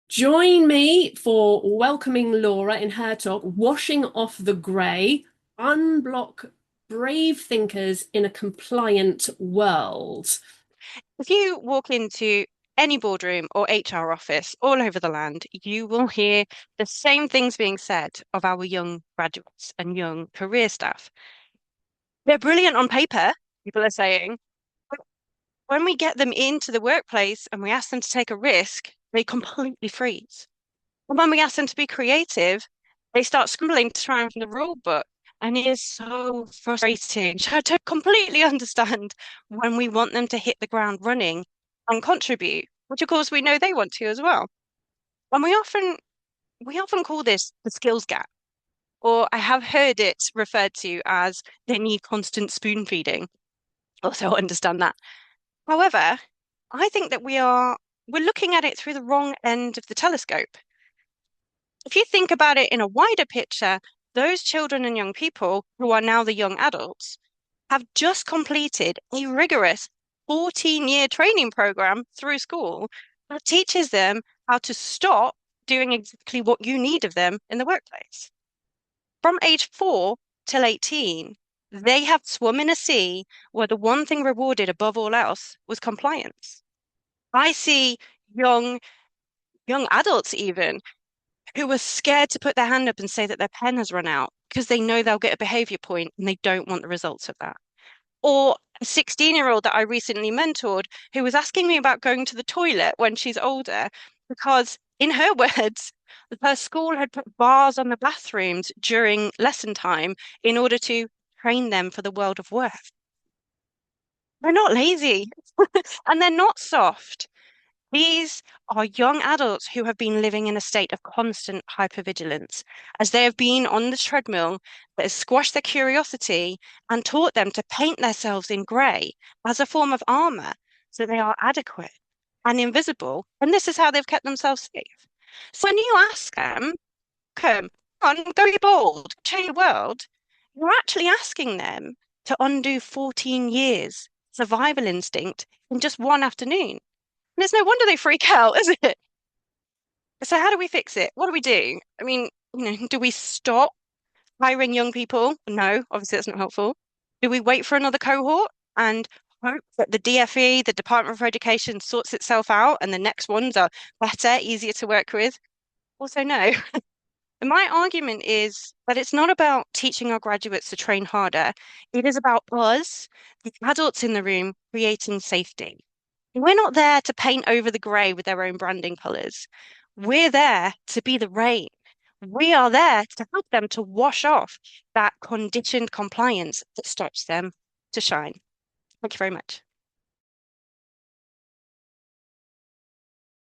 Join me for welcoming Laura in her talk, Washing Off the Grey, Unblock Brave Thinkers in a Compliant World. If you walk into any boardroom or HR office all over the land, you will hear the same things being said of our young graduates and young career staff. They're brilliant on paper, people are saying, but when we get them into the workplace and we ask them to take a risk, they completely freeze. And when we ask them to be creative, they start scribbling to try and find the rule book. And it is so frustrating. I don't completely understand when we want them to hit the ground running and contribute, which of course we know they want to as well. And we often call this the skills gap, or I have heard it referred to as they need constant spoon feeding. Also understand that. However, I think that we're looking at it through the wrong end of the telescope. If you think about it in a wider picture, those children and young people who are now the young adults have just completed a rigorous 14-year training program through school that teaches them how to stop doing exactly what you need of them in the workplace. From age 4 till 18, they have swum in a sea where the one thing rewarded above all else was compliance. I see young young adults even who were scared to put their hand up and say that their pen has run out because they know they'll get a behavior point and they don't want the results of that. Or a 16-year-old that I recently mentored who was asking me about going to the toilet when she's older because, in her words, her school had put bars on the bathrooms during lesson time in order to train them for the world of work. They're not lazy and they're not soft. These are young adults who have been living in a state of constant hypervigilance, as they have been on the treadmill that has squashed their curiosity and taught them to paint themselves in grey as a form of armor so they are adequate and invisible. And this is how they've kept themselves safe. So when you ask them, come on, go be bold, change the world, you're actually asking them to undo 14 years survival instinct in just one afternoon. And it's no wonder they freak out, is it? So how do we fix it? What do we do? I mean, do we stop hiring young people? No, obviously that's not helpful. Do we wait for another cohort and hope that the DFE, the Department for Education, sorts itself out and the next ones are better, easier to work with? Also, no. And my argument is that it's not about teaching our graduates to train harder. It is about us, the adults in the room, creating safety. We're not there to paint over the grey with their own branding colours. We're there to be the rain. We are there to help them to wash off that conditioned compliance that stops them to shine. Thank you very much.